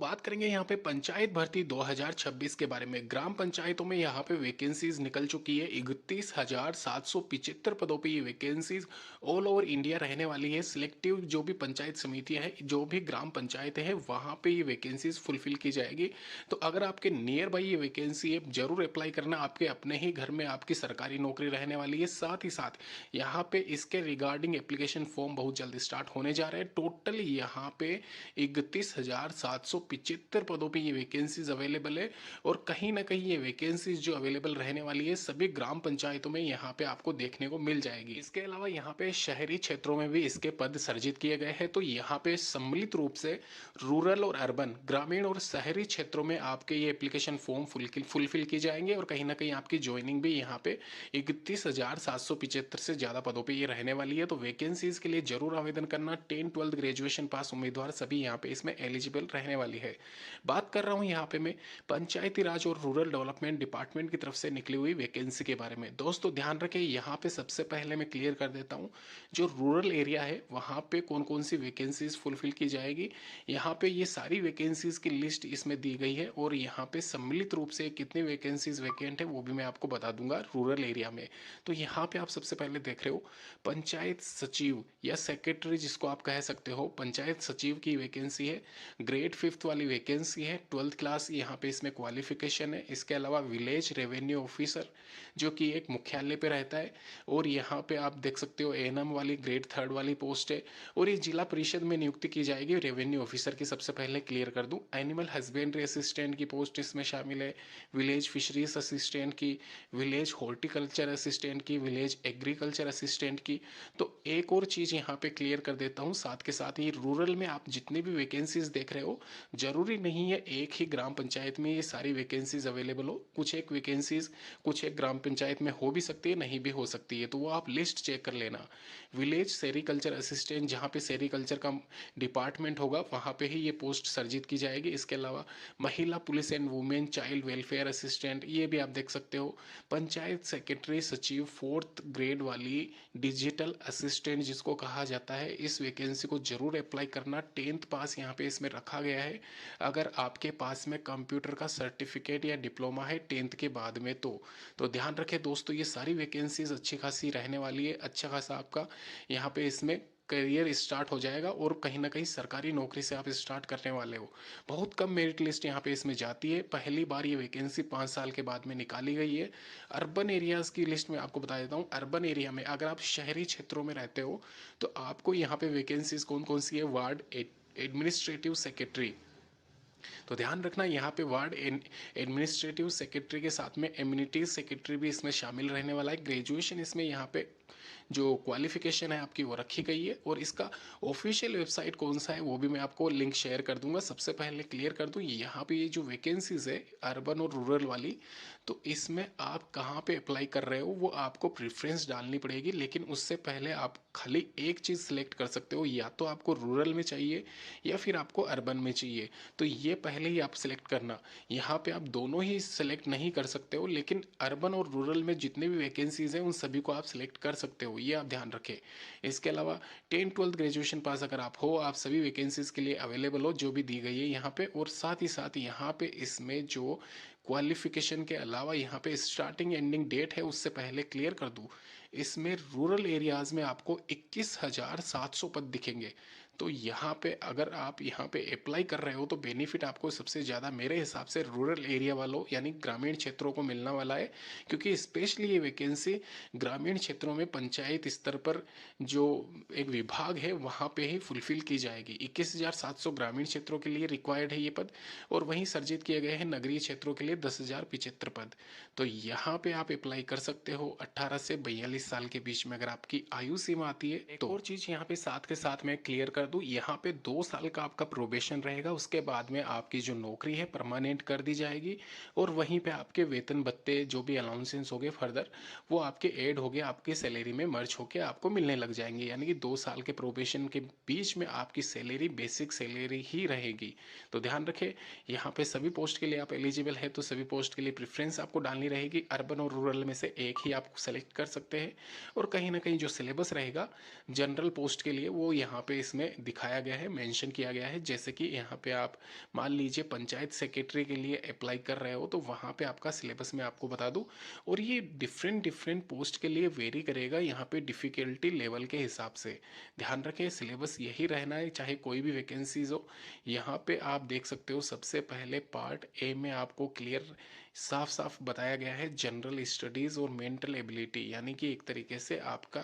बात करेंगे यहाँ पे पंचायत भर्ती 2026 के बारे में। ग्राम पंचायतों में यहाँ पे वैकेंसीज निकल चुकी है। 31,775 पदों पे ये वैकेंसीज ऑल ओवर इंडिया रहने वाली है। सिलेक्टिव जो भी पंचायत समितियां हैं, जो भी ग्राम पंचायतें हैं, वहाँ पे ये वैकेंसीज फुलफिल की जाएगी। तो अगर आपके नियर बाई ये वैकेंसी है, जरूर अप्लाई करना। आपके अपने ही घर में आपकी सरकारी नौकरी रहने वाली है। साथ ही साथ यहाँ पे इसके रिगार्डिंग एप्लीकेशन फॉर्म बहुत जल्दी स्टार्ट होने जा रहे हैं। टोटल यहाँ पे 31,775 पदों पे ये वैकेंसीज अवेलेबल है। और कहीं ना कहीं ये वैकेंसीज जो अवेलेबल रहने वाली है सभी ग्राम पंचायतों में यहाँ पे आपको देखने को मिल जाएगी। इसके अलावा यहाँ पे शहरी क्षेत्रों में भी इसके पद सर्जित किए गए हैं। तो यहाँ पे सम्मिलित रूप से रूरल और अर्बन, ग्रामीण और शहरी क्षेत्रों में आपके ये एप्लीकेशन फॉर्म फुलफिल की जाएंगे। और कहीं ना कहीं आपकी ज्वाइनिंग भी यहाँ पे 31,775 से ज़्यादा पदों पे ये रहने वाली है। तो वैकेंसीज के लिए जरूर आवेदन करना। 10-12 ग्रेजुएशन पास उम्मीदवार सभी यहाँ पे इसमें एलिजिबल रहने वाली है। बात कर रहा हूँ यहाँ पे मैं पंचायती राज और रूरल डेवलपमेंट डिपार्टमेंट की तरफ से निकली हुई वैकेंसी के बारे में। दोस्तों ध्यान रखें, यहाँ पे सबसे पहले मैं क्लियर कर देता हूँ जो रूरल एरिया है वहाँ पे कौन कौन सी वैकेंसीज फुलफिल की जाएगी। यहाँ पे ये सारी वैकेंसीज की लिस्ट इसमें दी गई है। और यहाँ पे सम्मिलित रूप से कितनी वैकेंसीज वैकेंट है वो भी मैं आपको बता दूंगा रूरल एरिया में। तो यहाँ पे आप सबसे पहले देख रहे हो पंचायत सचिव या सेक्रेटरी जिसको आप कह सकते हो, पंचायत सचिव की वैकेंसी है। ग्रेड 5th वाली वैकेंसी है। 12th क्लास यहाँ पे इसमें क्वालिफिकेशन है। इसके अलावा विलेज रेवेन्यू ऑफिसर जो कि एक मुख्यालय पे रहता है। और यहाँ पे आप देख सकते हो एएनएम वाली ग्रेड 3rd वाली पोस्ट है। और ये जिला परिषद में नियुक्ति की जाएगी रेवेन्यू ऑफिसर की। सबसे पहले क्लियर कर दूं, एनिमल हस्बेंड्री असिस्टेंट की पोस्ट इसमें शामिल है, विलेज फिशरीज असिस्टेंट की, विलेज हॉर्टिकल्चर असिस्टेंट की, विलेज एग्रीकल्चर असिस्टेंट की। तो एक और चीज़ यहाँ पे क्लियर कर देता हूँ साथ के साथ, ये रूरल में आप जितनी भी वैकेंसीज देख रहे हो जरूरी नहीं है एक ही ग्राम पंचायत में ये सारी वैकेंसीज अवेलेबल हो। कुछ एक वैकेंसीज कुछ एक ग्राम पंचायत में हो भी सकती है, नहीं भी हो सकती है। तो वो आप लिस्ट चेक कर लेना। विलेज सेरिकल्चर असिस्टेंट जहाँ पे सेरिकल्चर का डिपार्टमेंट होगा वहाँ पे ही ये पोस्ट सर्जित की जाएगी। इसके अलावा महिला police and women child welfare assistant ये भी आप देख सकते हो। पंचायत सेक्रेटरी सचिव 4th ग्रेड वाली डिजिटल असिस्टेंट जिसको कहा जाता है, इस वैकेंसी को जरूर अप्लाई करना। 10th पास यहाँ पे इसमें रखा गया है। अगर आपके पास में कंप्यूटर का सर्टिफिकेट या डिप्लोमा है 10th के बाद में तो ध्यान रखें दोस्तों, ये सारी वैकेंसीज अच्छी खासी रहने वाली है। अच्छा खासा आपका यहाँ पे इसमें करियर स्टार्ट हो जाएगा। और कहीं ना कहीं सरकारी नौकरी से आप स्टार्ट करने वाले हो। बहुत कम मेरिट लिस्ट यहाँ पे इसमें जाती है। पहली बार ये वैकेंसी 5 साल के बाद में निकाली गई है। अर्बन एरियाज़ की लिस्ट में आपको बता देता हूँ। अर्बन एरिया में अगर आप शहरी क्षेत्रों में रहते हो तो आपको यहाँ पे वैकेंसीज कौन कौन सी है, वार्ड एडमिनिस्ट्रेटिव सेक्रेटरी। तो ध्यान रखना यहाँ पे वार्ड एडमिनिस्ट्रेटिव सेक्रेटरी के साथ में एम्यूनिटीज सेक्रेटरी भी इसमें शामिल रहने वाला है। ग्रेजुएशन इसमें यहाँ पे जो क्वालिफिकेशन है आपकी वो रखी गई है। और इसका ऑफिशियल वेबसाइट कौन सा है वो भी मैं आपको लिंक शेयर कर दूंगा। सबसे पहले क्लियर कर दूं, यहाँ पे ये जो वैकेंसीज है अर्बन और रूरल वाली, तो इसमें आप कहाँ पे अप्लाई कर रहे हो वो आपको प्रेफरेंस डालनी पड़ेगी। लेकिन उससे पहले आप खाली एक चीज़ सिलेक्ट कर सकते हो, या तो आपको रूरल में चाहिए या फिर आपको अर्बन में चाहिए। तो ये पहले ही आप सिलेक्ट करना। यहाँ पे आप दोनों ही सिलेक्ट नहीं कर सकते हो, लेकिन अर्बन और रूरल में जितने भी वैकेंसीज हैं उन सभी को आप सिलेक्ट कर सकते हो, ये आप ध्यान रखें। इसके अलावा 10-12 ग्रेजुएशन पास अगर आप हो, आप सभी वैकेंसीज के लिए अवेलेबल हो जो भी दी गई है यहाँ पे। और साथ ही साथ यहाँ पे इसमें जो क्वालिफिकेशन के अलावा यहाँ पे स्टार्टिंग एंडिंग डेट है उससे पहले क्लियर कर दूँ, इसमें रूरल एरियाज़ में आपको 21,700 पद दिखेंगे। तो यहाँ पे अगर आप यहाँ पे अप्लाई कर रहे हो तो बेनिफिट आपको सबसे ज़्यादा मेरे हिसाब से रूरल एरिया वालों यानी ग्रामीण क्षेत्रों को मिलने वाला है। क्योंकि स्पेशली ये वैकेंसी ग्रामीण क्षेत्रों में पंचायत स्तर पर जो एक विभाग है वहाँ पे ही फुलफिल की जाएगी। 21,700 ग्रामीण क्षेत्रों के लिए रिक्वायर्ड है ये पद। और वहीं सर्जित किए गए हैं नगरीय क्षेत्रों के लिए 10,075 पद। तो यहाँ पे आप अप्लाई कर सकते हो 18 से 42 साल के बीच में अगर आपकी आयु सीमा आती है। एक और चीज़ यहाँ पे साथ के साथ मैं क्लियर कर दूँ, यहाँ पे 2 साल का आपका प्रोबेशन रहेगा। उसके बाद में आपकी जो नौकरी है परमानेंट कर दी जाएगी। और वहीं पे आपके वेतन भत्ते जो भी अलाउंसेंस हो गए फर्दर वो आपके ऐड हो गए, आपकी सैलरी में मर्ज होके आपको मिलने लग जाएंगे। यानी कि 2 साल के प्रोबेशन के बीच में आपकी सैलरी बेसिक सैलरी ही रहेगी। तो ध्यान रखें, यहाँ पे सभी पोस्ट के लिए आप एलिजिबल है तो सभी पोस्ट के लिए प्रेफरेंस आपको डालनी रहेगी। अर्बन और रूरल में से एक ही आप सेलेक्ट कर सकते हैं। और कहीं ना कहीं जो सिलेबस रहेगा जनरल पोस्ट के लिए वो यहाँ पे इसमें दिखाया गया है, मेंशन किया गया है। जैसे कि यहाँ पे आप मान लीजिए पंचायत सेक्रेटरी के लिए अप्लाई कर रहे हो, तो वहाँ पे आपका सिलेबस मैं आपको बता दूँ। और ये डिफरेंट डिफरेंट पोस्ट के लिए वेरी करेगा यहाँ पे डिफ़िकल्टी लेवल के हिसाब से। ध्यान रखें, सिलेबस यही रहना है चाहे कोई भी वैकेंसीज हो। यहाँ पे आप देख सकते हो, सबसे पहले पार्ट ए में आपको क्लियर साफ साफ बताया गया है जनरल स्टडीज़ और मेंटल एबिलिटी, यानी कि एक तरीके से आपका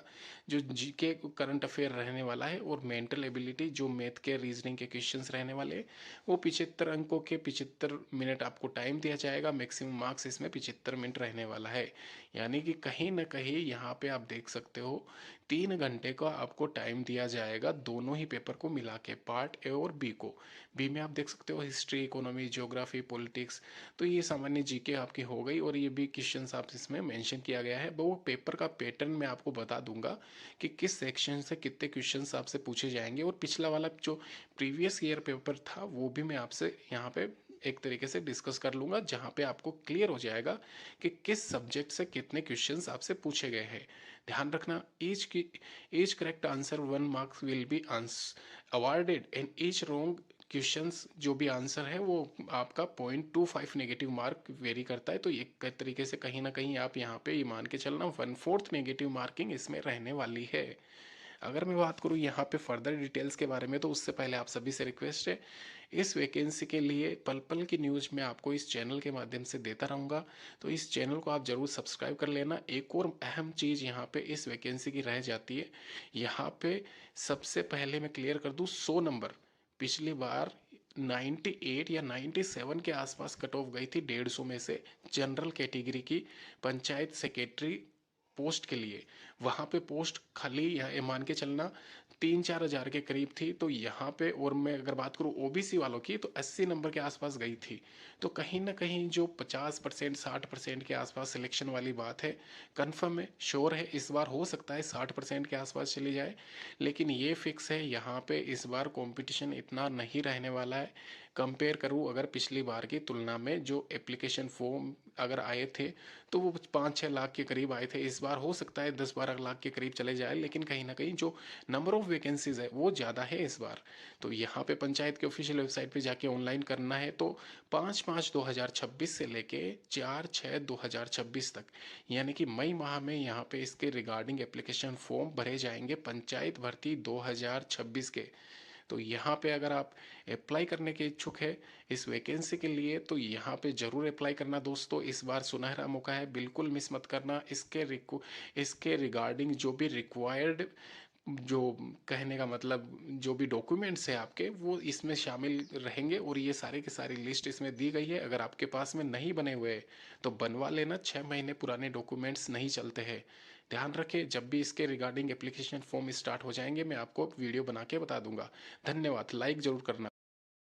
जो जीके करंट अफेयर रहने वाला है, और मेंटल एबिलिटी जो मैथ के रीजनिंग के क्वेश्चंस रहने वाले हैं, वो 75 अंकों के 75 मिनट आपको टाइम दिया जाएगा। मैक्सिमम मार्क्स इसमें 75 मिनट रहने वाला है। यानी कि कहीं ना कहीं यहाँ पे आप देख सकते हो 3 घंटे का आपको टाइम दिया जाएगा दोनों ही पेपर को मिला के, पार्ट ए और बी को। बी में आप देख सकते हो हिस्ट्री, इकोनॉमी, ज्योग्राफी, पॉलिटिक्स, तो ये सामान्य जीके आपकी हो गई। और ये भी क्वेश्चंस आप इसमें मेंशन किया गया है। वो पेपर का पैटर्न मैं आपको बता दूंगा कि किस सेक्शन से कितने क्वेश्चंस आपसे पूछे जाएंगे। और पिछला वाला जो प्रीवियस ईयर पेपर था वो भी मैं आपसे यहाँ पे एक तरीके से डिस्कस कर लूंगा, जहाँ पे आपको क्लियर हो जाएगा कि किस सब्जेक्ट से कितने क्वेश्चंस आपसे पूछे गए हैं। ध्यान रखना, each correct answer 1 marks will be awarded and each wrong questions जो भी आंसर है वो आपका 0.25 नेगेटिव मार्क वेरी करता है। तो एक तरीके से कहीं ना कहीं आप यहाँ पे ये मान के चलना 1/4 नेगेटिव मार्किंग इसमें रहने वाली है। अगर मैं बात करूँ यहाँ पे फर्दर डिटेल्स के बारे में, तो उससे पहले आप सभी से रिक्वेस्ट है, इस वैकेंसी के लिए पल पल की न्यूज़ मैं आपको इस चैनल के माध्यम से देता रहूँगा, तो इस चैनल को आप ज़रूर सब्सक्राइब कर लेना। एक और अहम चीज़ यहाँ पे इस वैकेंसी की रह जाती है, यहाँ पे सबसे पहले मैं क्लियर कर दूँ, 100 नंबर पिछली बार 98 या 97 के आसपास कट ऑफ गई थी 150 में से, जनरल कैटेगरी की पंचायत सेक्रेटरी पोस्ट के लिए। वहाँ पे पोस्ट खाली ये मान के चलना 3-4 हज़ार के करीब थी। तो यहाँ पे, और मैं अगर बात करूँ ओबीसी वालों की, तो 80 नंबर के आसपास गई थी। तो कहीं ना कहीं जो 50% 60% के आसपास सिलेक्शन वाली बात है, कन्फर्म है, श्योर है, इस बार हो सकता है 60% के आसपास चली जाए। लेकिन ये फिक्स है, यहाँ पे इस बार कंपटीशन इतना नहीं रहने वाला है। कंपेयर करूँ अगर पिछली बार की तुलना में, जो एप्लीकेशन फॉर्म अगर आए थे तो वो 5-6 लाख के करीब आए थे। इस बार हो सकता है 10-12 लाख के करीब चले जाए, लेकिन कहीं ना कहीं जो नंबर ऑफ वैकेंसीज है वो ज़्यादा है इस बार। तो यहाँ पे पंचायत के ऑफिशियल वेबसाइट पे जाके ऑनलाइन करना है, तो 5/5/2026 से लेके 4/6/2026 तक, यानी कि मई माह में यहाँ पे इसके रिगार्डिंग एप्लीकेशन फॉर्म भरे जाएंगे पंचायत भर्ती 2026 के। तो यहाँ पे अगर आप अप्लाई करने के इच्छुक है इस वैकेंसी के लिए, तो यहाँ पे ज़रूर अप्लाई करना दोस्तों। इस बार सुनहरा मौका है, बिल्कुल मिस मत करना। इसके रिगार्डिंग जो भी रिक्वायर्ड, जो कहने का मतलब जो भी डॉक्यूमेंट्स है आपके, वो इसमें शामिल रहेंगे। और ये सारे के सारी लिस्ट इसमें दी गई है। अगर आपके पास में नहीं बने हुए तो बनवा लेना, 6 महीने पुराने डॉक्यूमेंट्स नहीं चलते हैं। ध्यान रखें, जब भी इसके रिगार्डिंग एप्लीकेशन फॉर्म स्टार्ट हो जाएंगे मैं आपको वीडियो बना के बता दूंगा। धन्यवाद, लाइक ज़रूर करना।